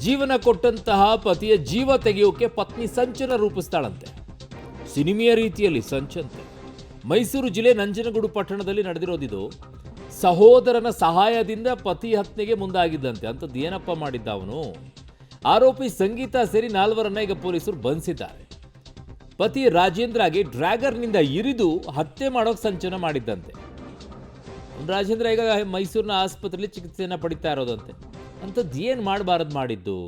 ಜೀವನ ಕೊಟ್ಟಂತಹ ಪತಿಯ ಜೀವ ತೆಗೆಯೋಕೆ ಪತ್ನಿ ಸಂಚನ ರೂಪಿಸ್ತಾಳಂತೆ. ಸಿನಿಮೆಯ ರೀತಿಯಲ್ಲಿ ಸಂಚಂತೆ. ಮೈಸೂರು ಜಿಲ್ಲೆ ನಂಜನಗೂಡು ಪಟ್ಟಣದಲ್ಲಿ ನಡೆದಿರೋದಿದು. ಸಹೋದರನ ಸಹಾಯದಿಂದ ಪತಿ ಹತ್ಯೆಗೆ ಮುಂದಾಗಿದ್ದಂತೆ. ಅಂಥದ್ದು ಏನಪ್ಪ ಮಾಡಿದ್ದ ಅವನು? ಆರೋಪಿ ಸಂಗೀತ ಸೇರಿ 4 ಈಗ ಪೊಲೀಸರು ಬಂಧಿಸಿದ್ದಾರೆ. ಪತಿ ರಾಜೇಂದ್ರಗೆ ಡ್ರ್ಯಾಗರ್ನಿಂದ ಇರಿದು ಹತ್ಯೆ ಮಾಡೋಕೆ ಸಂಚನ ಮಾಡಿದ್ದಂತೆ. ರಾಜೇಂದ್ರ ಈಗ ಮೈಸೂರಿನ ಆಸ್ಪತ್ರೆಯಲ್ಲಿ ಚಿಕಿತ್ಸೆಯನ್ನು ಪಡಿತಾ ಇರೋದಂತೆ. ಅಂಥದ್ದು ಏನು ಮಾಡಬಾರದು ಮಾಡಿದ್ದು?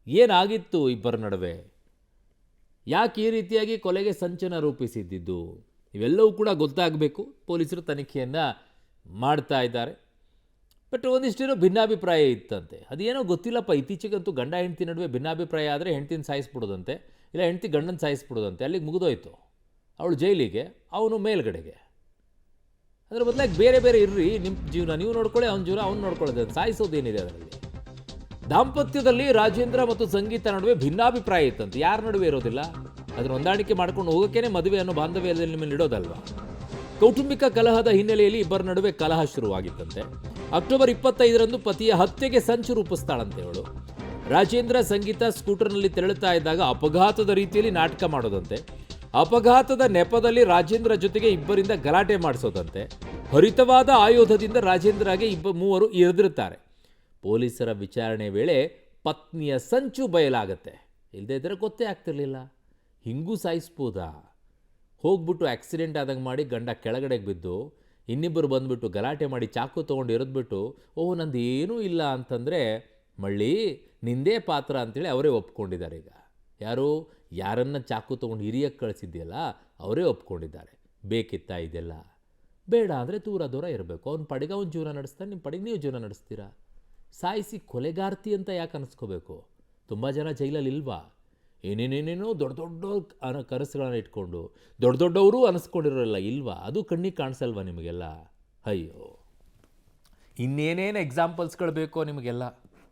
ಏನಾಗಿತ್ತು ಇಬ್ಬರ ನಡುವೆ? ಯಾಕೆ ಈ ರೀತಿಯಾಗಿ ಕೊಲೆಗೆ ಸಂಚನ ರೂಪಿಸಿದ್ದು? ಇವೆಲ್ಲವೂ ಕೂಡ ಗೊತ್ತಾಗಬೇಕು. ಪೊಲೀಸರು ತನಿಖೆಯನ್ನು ಮಾಡ್ತಾ ಇದ್ದಾರೆ. ಬಟ್ ಒಂದಿಷ್ಟೇನೋ ಭಿನ್ನಾಭಿಪ್ರಾಯ ಇತ್ತಂತೆ. ಅದೇನೋ ಗೊತ್ತಿಲ್ಲಪ್ಪ. ಇತ್ತೀಚೆಗಂತೂ ಗಂಡ ಹೆಂಡತಿ ನಡುವೆ ಭಿನ್ನಾಭಿಪ್ರಾಯ ಆದರೆ ಹೆಂಡ್ತಿನ ಸಾಯಿಸ್ಬಿಡೋದಂತೆ, ಇಲ್ಲ ಹೆಂಡ್ತಿ ಗಂಡನ ಸಾಯಿಸ್ಬಿಡೋದಂತೆ. ಅಲ್ಲಿಗೆ ಮುಗಿದೋಯ್ತು. ಅವಳು ಜೈಲಿಗೆ, ಅವನು ಮೇಲ್ಗಡೆಗೆ. ಅದರ ಬದಲಾಗಿ ಬೇರೆ ಬೇರೆ ಇರ್ರಿ, ನಿಮ್ಮ ಜೀವನ ನೀವು ನೋಡ್ಕೊಳ್ಳಿ, ಅವನ ಜೀವನ ಅವ್ನು ನೋಡ್ಕೊಳ್ಳೋದು. ಸಾಯಿಸೋದೇನಿದೆ ಅದರಲ್ಲಿ? ದಾಂಪತ್ಯದಲ್ಲಿ ರಾಜೇಂದ್ರ ಮತ್ತು ಸಂಗೀತ ನಡುವೆ ಭಿನ್ನಾಭಿಪ್ರಾಯ ಇತ್ತಂತೆ. ಯಾರ ನಡುವೆ ಇರೋದಿಲ್ಲ? ಅದನ್ನು ಹೊಂದಾಣಿಕೆ ಮಾಡ್ಕೊಂಡು ಹೋಗೋಕ್ಕೇನೆ ಮದುವೆ ಅನ್ನೋ ಬಾಂಧವ್ಯದಲ್ಲಿ ಮೇಲೆ ಇಡೋದಲ್ವಾ? ಕೌಟುಂಬಿಕ ಕಲಹದ ಹಿನ್ನೆಲೆಯಲ್ಲಿ ಇಬ್ಬರ ನಡುವೆ ಕಲಹ ಶುರುವಾಗಿತ್ತಂತೆ. ಅಕ್ಟೋಬರ್ 25ರಂದು ಪತಿಯ ಹತ್ಯೆಗೆ ಸಂಚು ರೂಪಿಸ್ತಾಳಂತೆ ಅವಳು. ರಾಜೇಂದ್ರ ಸಂಗೀತ ಸ್ಕೂಟರ್ನಲ್ಲಿ ತೆರಳುತ್ತಾ ಇದ್ದಾಗ ಅಪಘಾತದ ರೀತಿಯಲ್ಲಿ ನಾಟಕ ಮಾಡೋದಂತೆ. ಅಪಘಾತದ ನೆಪದಲ್ಲಿ ರಾಜೇಂದ್ರ ಜೊತೆಗೆ ಇಬ್ಬರಿಂದ ಗಲಾಟೆ ಮಾಡಿಸೋದಂತೆ. ಹರಿತವಾದ ಆಯುಧದಿಂದ ರಾಜೇಂದ್ರಗೆ ಮೂವರು ಇರಿದಿರುತ್ತಾರೆ. ಪೊಲೀಸರ ವಿಚಾರಣೆ ವೇಳೆ ಪತ್ನಿಯ ಸಂಚು ಬಯಲಾಗತ್ತೆ. ಇಲ್ಲದೇ ಇದ್ದರೆ ಗೊತ್ತೇ ಆಗ್ತಿರ್ಲಿಲ್ಲ. ಹಿಂಗೂ ಸಾಯಿಸ್ಬೋದಾ? ಹೋಗ್ಬಿಟ್ಟು ಆಕ್ಸಿಡೆಂಟ್ ಆದಂಗೆ ಮಾಡಿ ಗಂಡ ಕೆಳಗಡೆಗೆ ಬಿದ್ದು ಇನ್ನಿಬ್ಬರು ಬಂದುಬಿಟ್ಟು ಗಲಾಟೆ ಮಾಡಿ ಚಾಕು ತೊಗೊಂಡು ಇರಿದ್ಬಿಟ್ಟು ಓಹ್ ನಂದು ಏನೂ ಇಲ್ಲ ಅಂತಂದರೆ ಮಳ್ಳಿ ನಿಂದೇ ಪಾತ್ರ ಅಂತೇಳಿ ಅವರೇ ಒಪ್ಕೊಂಡಿದ್ದಾರೆ. ಈಗ ಯಾರನ್ನ ಚಾಕು ತೊಗೊಂಡು ಹಿರಿಯಕ್ಕೆ ಕಳಿಸಿದ್ಯಲ್ಲ ಅವರೇ ಒಪ್ಕೊಂಡಿದ್ದಾರೆ. ಬೇಕಿತ್ತಾ ಇದೆಲ್ಲ? ಬೇಡ ಅಂದರೆ ದೂರ ಇರಬೇಕು. ಅವ್ನ ಪಡೆಗೆ ಅವ್ನ ಜೀವನ ನಡೆಸ್ತಾನೆ, ನಿಮ್ಮ ಪಡೆಗೆ ನೀವು ಜೀವನ ನಡೆಸ್ತೀರಾ. ಸಾಯಿಸಿ ಕೊಲೆಗಾರ್ತಿ ಅಂತ ಯಾಕೆ ಅನ್ನಿಸ್ಕೋಬೇಕು? ತುಂಬ ಜನ ಜೈಲಲ್ಲಿ ಇಲ್ವಾ? ಏನೇನೇನೇನೋ ದೊಡ್ಡ ಕನಸುಗಳನ್ನ ಇಟ್ಕೊಂಡು ದೊಡ್ಡವರು ಅನ್ನಿಸ್ಕೊಂಡಿರೋಲ್ಲ ಇಲ್ವಾ? ಅದು ಕಣ್ಣಿಗೆ ಕಾಣಿಸಲ್ವಾ ನಿಮಗೆಲ್ಲ? ಅಯ್ಯೋ, ಇನ್ನೇನೇನು ಎಕ್ಸಾಂಪಲ್ಸ್ಗಳು ಬೇಕೋ ನಿಮಗೆಲ್ಲ?